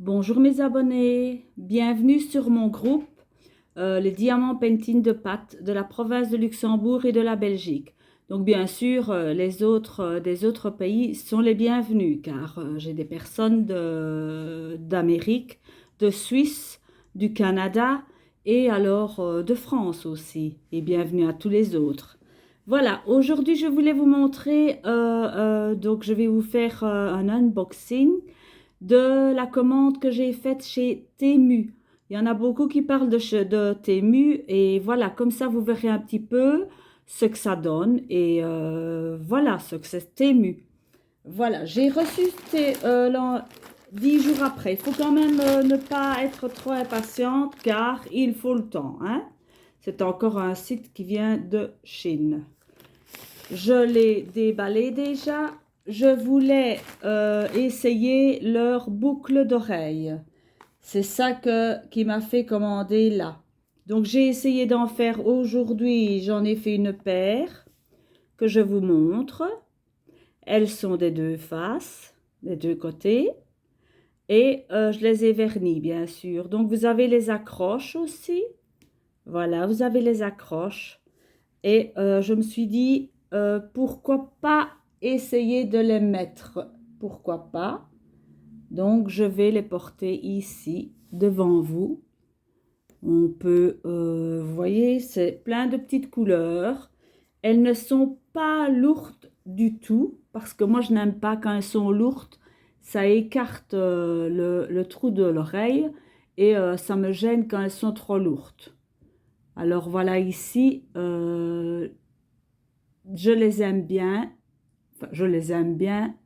Bonjour mes abonnés, bienvenue sur mon groupe les diamants Pentine de Pâte de la province de Luxembourg et de la Belgique. Donc bien sûr, les autres des autres pays sont les bienvenus car j'ai des personnes d'Amérique, de Suisse, du Canada et alors de France aussi. Et bienvenue à tous les autres. Voilà, aujourd'hui je voulais vous montrer, donc je vais vous faire un unboxing de la commande que j'ai faite chez Temu. Il y en a beaucoup qui parlent de Temu et voilà, comme ça vous verrez un petit peu ce que ça donne et voilà ce que c'est Temu. Voilà, j'ai reçu 10 jours après. Il faut quand même ne pas être trop impatiente car il faut le temps, hein. C'est encore un site qui vient de Chine. Je l'ai déballé déjà. Je voulais essayer leur boucle d'oreille. C'est ça qui m'a fait commander là. Donc j'ai essayé d'en faire aujourd'hui. J'en ai fait une paire que je vous montre. Elles sont des deux faces, des deux côtés. Et je les ai vernies bien sûr. Donc vous avez les accroches aussi. Voilà, vous avez les accroches. Et je me suis dit, pourquoi pas essayer de les mettre? Pourquoi pas? Donc, je vais les porter ici, devant vous. On peut, vous voyez, c'est plein de petites couleurs. Elles ne sont pas lourdes du tout, parce que moi, je n'aime pas quand elles sont lourdes. Ça écarte le trou de l'oreille et ça me gêne quand elles sont trop lourdes. Alors voilà ici, je les aime bien, enfin je les aime bien,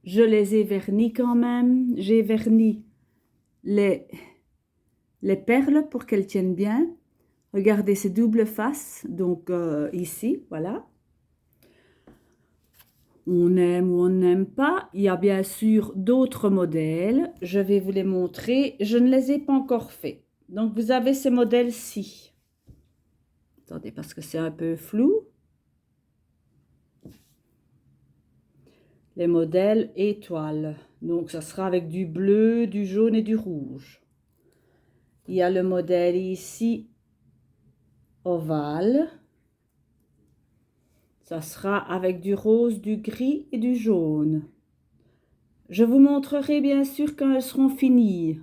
je les ai vernis quand même, j'ai verni les perles pour qu'elles tiennent bien. Regardez ces doubles faces, donc ici, voilà. On aime ou on n'aime pas. Il y a bien sûr d'autres modèles, je vais vous les montrer, je ne les ai pas encore faits. Donc vous avez ces modèles-ci. Attendez parce que c'est un peu flou. Les modèles étoiles. Donc, ça sera avec du bleu, du jaune et du rouge. Il y a le modèle ici, ovale. Ça sera avec du rose, du gris et du jaune. Je vous montrerai bien sûr quand elles seront finies.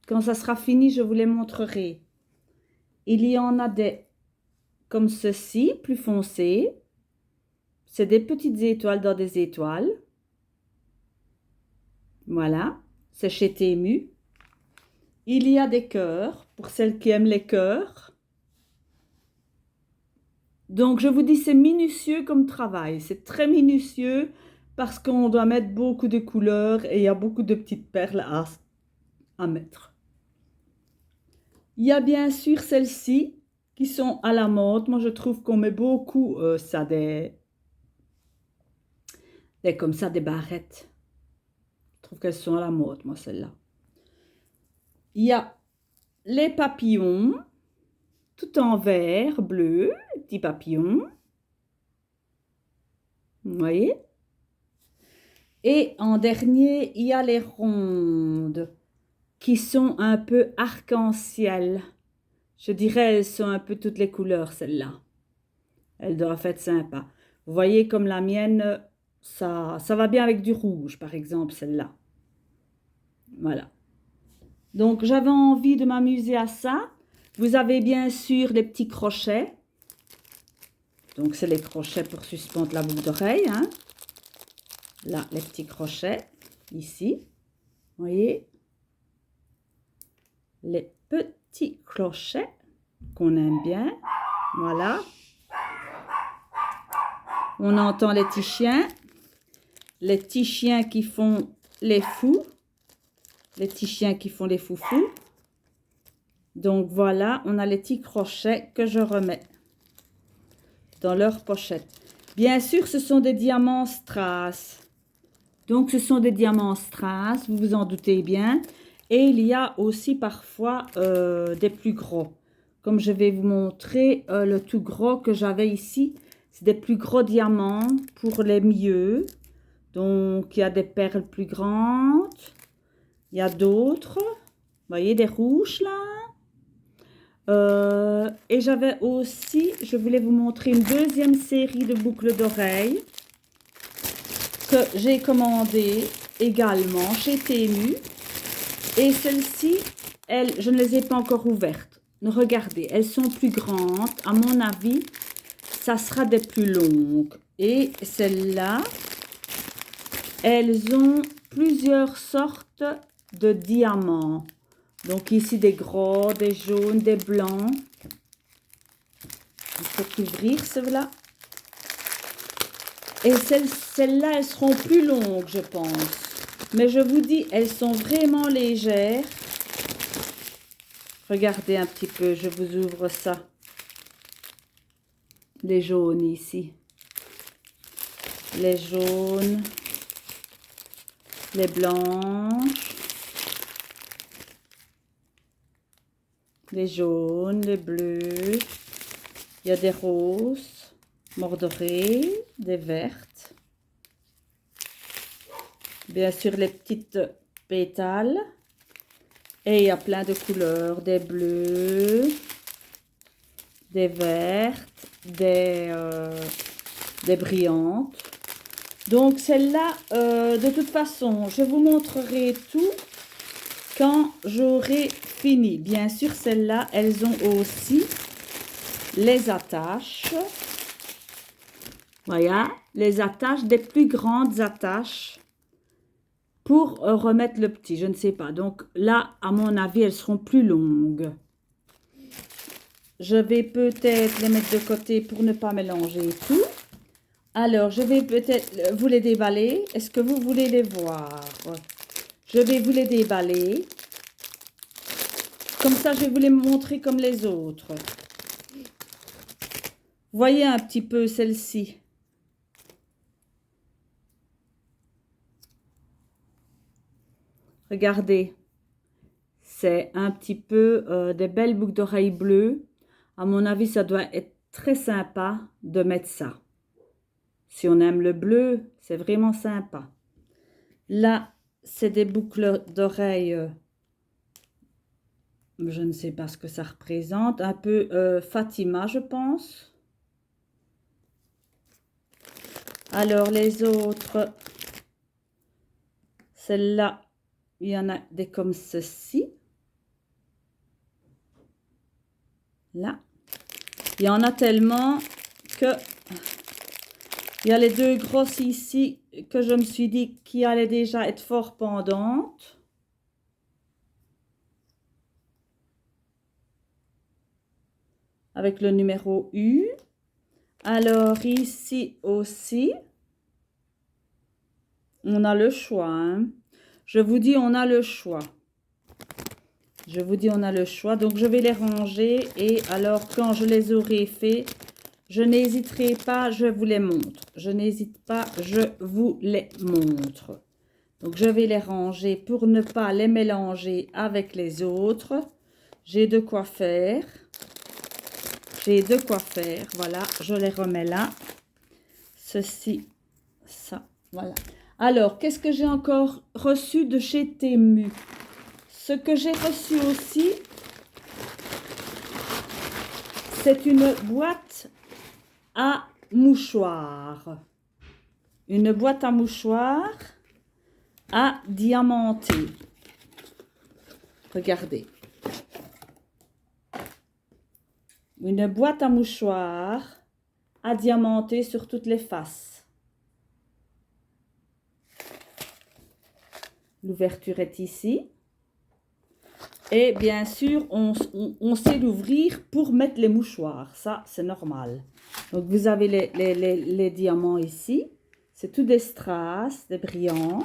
Quand ça sera fini, je vous les montrerai. Il y en a des comme ceci, plus foncés. C'est des petites étoiles dans des étoiles. Voilà, c'est chez Temu. Il y a des cœurs, pour celles qui aiment les cœurs. Donc, je vous dis, c'est minutieux comme travail. C'est très minutieux parce qu'on doit mettre beaucoup de couleurs et il y a beaucoup de petites perles à mettre. Il y a bien sûr celles-ci qui sont à la mode. Moi, je trouve qu'on met beaucoup ça, comme ça, des barrettes. Je trouve qu'elles sont à la mode, moi, celles-là. Il y a les papillons, tout en vert, bleu, les petits papillons. Vous voyez? Et en dernier, il y a les rondes qui sont un peu arc-en-ciel. Je dirais, elles sont un peu toutes les couleurs, celles-là. Elles doivent être sympas. Vous voyez, comme la mienne, ça va bien avec du rouge, par exemple, celle-là. Voilà. Donc, j'avais envie de m'amuser à ça. Vous avez bien sûr les petits crochets. Donc, c'est les crochets pour suspendre la boucle d'oreille, hein. Là, les petits crochets, ici. Vous voyez? Les petits crochets qu'on aime bien. Voilà. On entend les petits chiens. Les petits chiens qui font les fous. Les petits chiens qui font les foufous. Donc voilà, on a les petits crochets que je remets dans leur pochette. Bien sûr, ce sont des diamants strass. Donc, ce sont des diamants strass, vous vous en doutez bien. Et il y a aussi parfois des plus gros. Comme je vais vous montrer le tout gros que j'avais ici. C'est des plus gros diamants pour les mieux. Donc, il y a des perles plus grandes. Il y a d'autres. Vous voyez, des rouges là. Et j'avais aussi, je voulais vous montrer une deuxième série de boucles d'oreilles que j'ai commandée également chez Temu. Et celles-ci, je ne les ai pas encore ouvertes. Regardez, elles sont plus grandes. À mon avis, ça sera des plus longues. Et celles-là, elles ont plusieurs sortes de diamants. Donc ici des gros, des jaunes, des blancs. Il faut ouvrir ceux-là. Et celles-là, elles seront plus longues, je pense. Mais je vous dis, elles sont vraiment légères. Regardez un petit peu, je vous ouvre ça. Les jaunes ici. Les jaunes. Les blanches. Les jaunes, les bleus. Il y a des roses, mordorées, des vertes. Bien sûr, les petites pétales. Et il y a plein de couleurs, des bleus, des vertes, des brillantes. Donc, celle-là, de toute façon, je vous montrerai tout quand j'aurai fini. Bien sûr, celles-là, elles ont aussi les attaches. Voilà, les attaches, des plus grandes attaches pour remettre le petit. Je ne sais pas. Donc là, à mon avis, elles seront plus longues. Je vais peut-être les mettre de côté pour ne pas mélanger tout. Alors, je vais peut-être vous les déballer. Est-ce que vous voulez les voir? Je vais vous les déballer. Comme ça, je vais vous les montrer comme les autres. Voyez un petit peu celle-ci. Regardez. C'est un petit peu des belles boucles d'oreilles bleues. À mon avis, ça doit être très sympa de mettre ça. Si on aime le bleu, c'est vraiment sympa. Là, c'est des boucles d'oreilles. Je ne sais pas ce que ça représente. Un peu Fatima, je pense. Alors, les autres, celle-là, il y en a des comme ceci. Là. Il y en a tellement que... Il y a les deux grosses ici que je me suis dit qui allaient déjà être fort pendantes. Avec le numéro U. Alors ici aussi, on a le choix. Hein. Je vous dis, on a le choix. Je vous dis, on a le choix. Donc, je vais les ranger. Et alors, quand je les aurai fait, je n'hésiterai pas, je vous les montre. Je n'hésite pas, je vous les montre. Donc, je vais les ranger pour ne pas les mélanger avec les autres. J'ai de quoi faire. J'ai de quoi faire. Voilà, je les remets là. Ceci, ça, voilà. Alors, qu'est-ce que j'ai encore reçu de chez Temu? Ce que j'ai reçu aussi, c'est une boîte à mouchoirs. Une boîte à mouchoirs à diamanter. Regardez. Une boîte à mouchoirs à diamanter sur toutes les faces. L'ouverture est ici. Et bien sûr, on sait l'ouvrir pour mettre les mouchoirs. Ça, c'est normal. Donc, vous avez les diamants ici. C'est tout des strass, des brillants.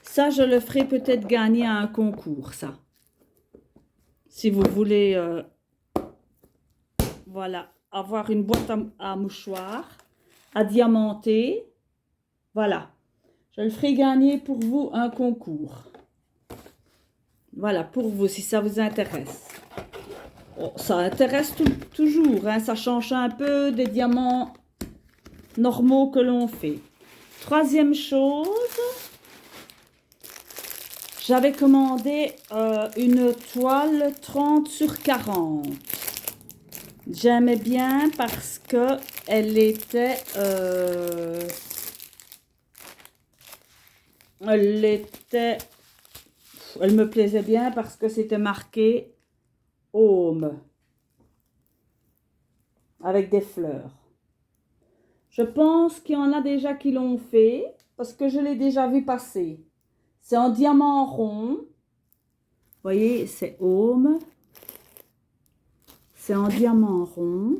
Ça, je le ferai peut-être gagner à un concours, ça. Si vous voulez, voilà, avoir une boîte à mouchoirs, à diamanter. Voilà. Je le ferai gagner pour vous un concours. Voilà, pour vous, si ça vous intéresse. Oh, ça intéresse toujours, hein, ça change un peu des diamants normaux que l'on fait. Troisième chose, j'avais commandé une toile 30 sur 40. J'aimais bien parce que elle était, elle me plaisait bien parce que c'était marqué Home avec des fleurs. Je pense qu'il y en a déjà qui l'ont fait parce que je l'ai déjà vu passer. C'est en diamant rond. Vous voyez, c'est Home. C'est en diamant rond.